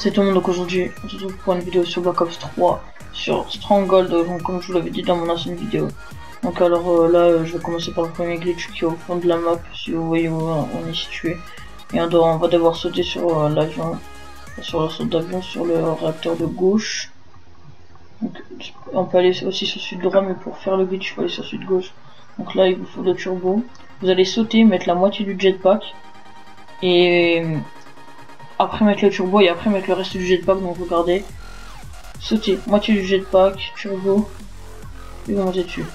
C'est tout le monde, donc aujourd'hui on se retrouve pour une vidéo sur Black Ops 3 sur Stronghold, donc comme je vous l'avais dit dans mon ancienne vidéo. Donc alors là je vais commencer par le premier glitch qui est au fond de la map, si vous voyez où on est situé. Et on va devoir sauter sur l'avion, sur le saut d'avion, sur le réacteur de gauche. Donc on peut aller aussi sur sud droit, mais pour faire le glitch il faut aller sur sud gauche. Donc là il vous faut le turbo. Vous allez sauter, mettre la moitié du jetpack et après mettre le turbo et après mettre le reste du jetpack. Donc regardez, sauter, moitié du jetpack, turbo et vous montez dessus.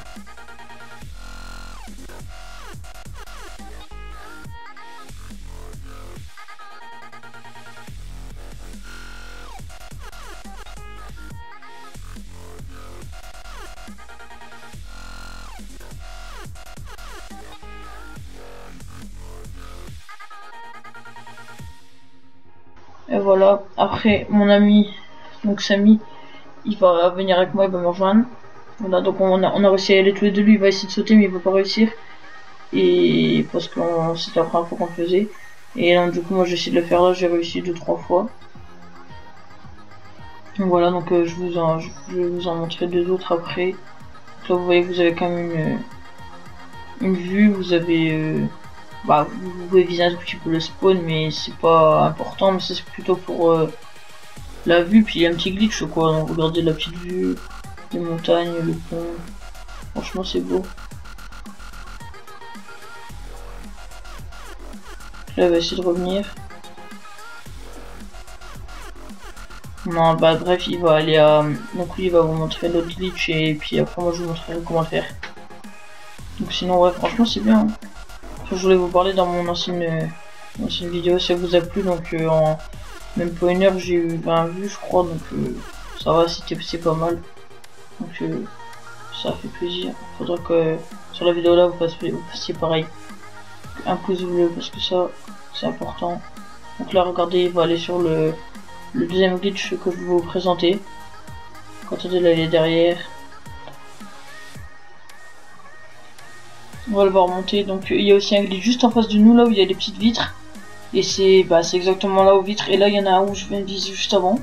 Et voilà, après mon ami, donc Samy, il va venir avec moi, il va me rejoindre. Voilà, donc on a réussi à y aller tous les deux, lui il va essayer de sauter mais il va pas réussir. Et parce que c'était la première fois qu'on le faisait. Et donc du coup moi j'ai essayé de le faire là, j'ai réussi 2-3 fois. Donc voilà, donc je vais vous en montrer deux autres après. Donc là vous voyez que vous avez quand même une vue, vous avez... vous pouvez viser un tout petit peu le spawn, mais c'est pas important, mais c'est plutôt pour la vue. Puis il y a un petit glitch quoi, donc regardez la petite vue, les montagnes, le pont, franchement c'est beau. Là il va essayer de revenir. Non, bref, il va aller à... Donc lui il va vous montrer l'autre glitch et puis après moi je vous montrerai comment le faire. Donc sinon ouais, franchement c'est bien. Je voulais vous parler dans mon ancienne vidéo, ça vous a plu. Donc en même pas une heure j'ai eu 20 vues je crois, donc ça va, c'est pas mal. Donc ça fait plaisir. Faudra que sur la vidéo là vous fassiez pareil. Un pouce bleu parce que ça c'est important. Donc là regardez, il va aller sur le deuxième glitch que je vais vous présenter. Quand là il est derrière. On va le voir monter. Donc il y a aussi un glitch juste en face de nous là où il y a des petites vitres. Et c'est exactement là aux vitres. Et là il y en a un où je viens de viser juste avant.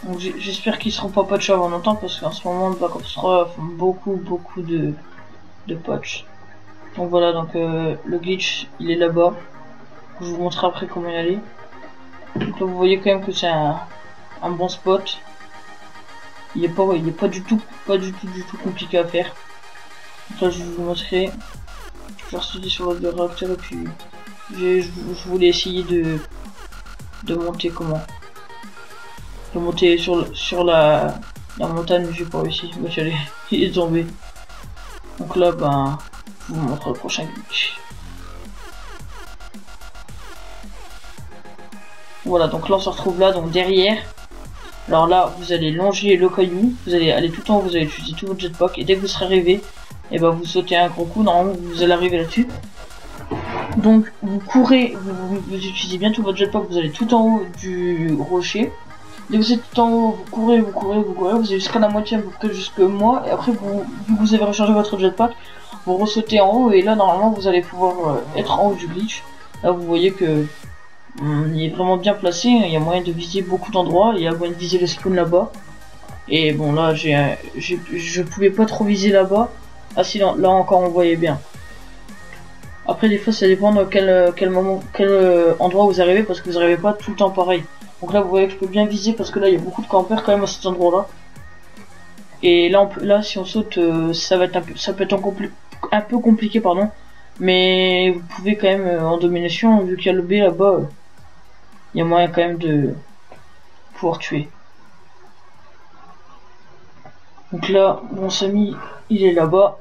Donc j'espère qu'ils seront pas patchés avant longtemps parce qu'en ce moment Black Ops 3 font beaucoup de patchs. Donc voilà, donc le glitch il est là-bas. Je vous montrerai après comment y aller. Donc là vous voyez quand même que c'est un bon spot. Il est pas du tout compliqué à faire. Donc là je vais vous montrer. Je vais ressortir sur le réacteur et puis je voulais essayer de monter comment. De monter sur la montagne, j'ai pas réussi. Il est tombé. Donc là je vous montre le prochain glitch. Voilà, donc là on se retrouve là, donc derrière. Alors là, vous allez longer le caillou, vous allez aller tout en haut, vous allez utiliser tout votre jetpack, et dès que vous serez arrivé, et vous sautez un gros coup, normalement vous allez arriver là-dessus. Donc vous courez, vous utilisez bien tout votre jetpack, vous allez tout en haut du rocher. Dès que vous êtes tout en haut, vous courez, vous allez jusqu'à la moitié, vous courez jusque moi, et après vu que vous avez rechargé votre jetpack, vous ressautez en haut, et là normalement vous allez pouvoir être en haut du glitch. Là vous voyez que il est vraiment bien placé, il y a moyen de viser beaucoup d'endroits, il y a moyen de viser le spawn là-bas. Et bon là je pouvais pas trop viser là-bas. Ah si, là encore on voyait bien. Après des fois ça dépend de quel endroit vous arrivez, parce que vous arrivez pas tout le temps pareil. Donc là vous voyez que je peux bien viser parce que là il y a beaucoup de campeurs quand même à cet endroit là. Et là si on saute ça peut être un peu compliqué pardon. Mais vous pouvez quand même en domination, vu qu'il y a le B là-bas, il y a moyen quand même de pouvoir tuer. Donc là, mon Samy, il est là-bas.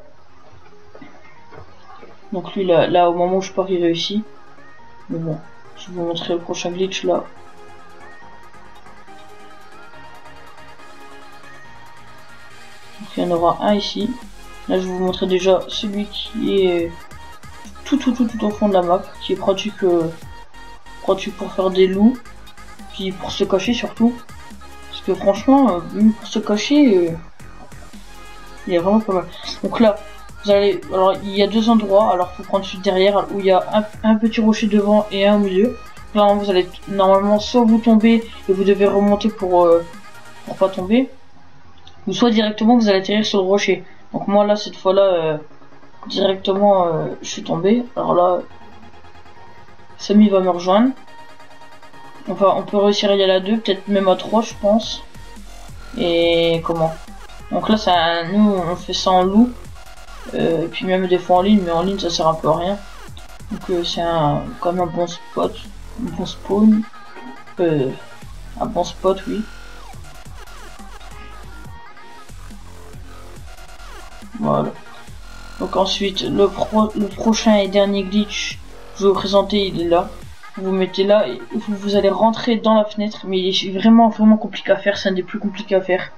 Donc lui, là, au moment où je pars, il réussit. Mais bon, je vais vous montrer le prochain glitch là. Donc il y en aura un ici. Là, je vais vous montrer déjà celui qui est tout au fond de la map, qui est pratique pour faire des loups, puis pour se cacher surtout. Parce que franchement, même pour se cacher, il est vraiment pas mal. Donc là, Vous allez, alors il y a deux endroits, alors faut prendre celui derrière où il y a un petit rocher devant et un au milieu. Là vous allez normalement soit vous tomber et vous devez remonter pour pas tomber, ou soit directement vous allez atterrir sur le rocher. Donc moi là cette fois là directement je suis tombé. Alors là Samy va me rejoindre. Enfin on peut réussir à y aller à deux, peut-être même à trois je pense. Et comment? Donc là ça, nous on fait ça en loup. Et puis même des fois en ligne, mais en ligne ça sert un peu à rien. Donc c'est quand même un bon spot, un bon spawn, un bon spot oui. Voilà. Donc ensuite le prochain et dernier glitch, je vais vous présenter, il est là. Vous mettez là et vous allez rentrer dans la fenêtre, mais il est vraiment compliqué à faire, c'est un des plus compliqués à faire.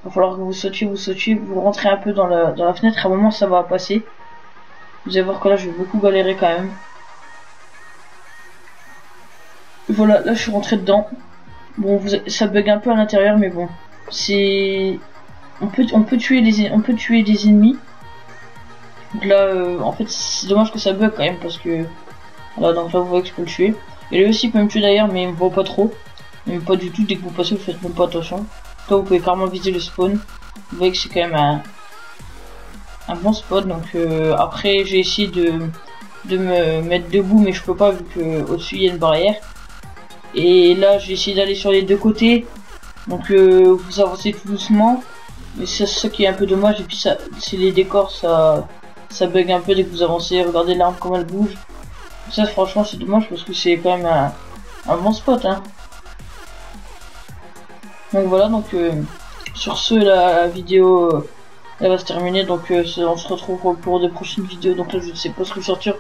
Il va falloir que vous sautiez, vous rentrez un peu dans la fenêtre, à un moment ça va passer. Vous allez voir que là je vais beaucoup galérer quand même. Voilà, là je suis rentré dedans. Bon, ça bug un peu à l'intérieur, mais bon, c'est, on peut tuer des ennemis. Donc là, en fait, c'est dommage que ça bug quand même parce que voilà, donc là vous voyez que je peux le tuer. Et lui aussi peut me tuer d'ailleurs, mais il me voit pas trop, mais pas du tout. Dès que vous passez, vous faites même pas attention. Là, vous pouvez carrément viser le spawn. Vous voyez que c'est quand même un bon spot. Donc après, j'ai essayé de me mettre debout, mais je peux pas vu que au-dessus il y a une barrière. Et là j'ai essayé d'aller sur les deux côtés, donc vous avancez tout doucement, mais c'est ça qui est un peu dommage. Et puis ça, c'est les décors, ça bug un peu dès que vous avancez. Regardez l'arme comment elle bouge. Ça franchement c'est dommage parce que c'est quand même un bon spot hein. Donc voilà, donc sur ce la vidéo elle va se terminer. Donc on se retrouve pour de prochaines vidéos. Donc là je ne sais pas ce que sortir.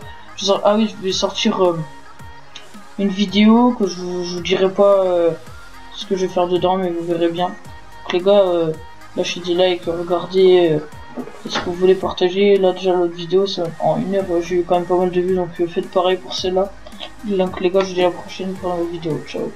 Ah oui, je vais sortir une vidéo que je vous dirai pas ce que je vais faire dedans, mais vous verrez bien. Donc les gars, lâchez des likes, regardez ce que vous voulez partager. Là déjà l'autre vidéo, en 1 heure j'ai eu quand même pas mal de vues, donc faites pareil pour celle-là. Donc les gars, je vous dis à la prochaine pour la vidéo. Ciao.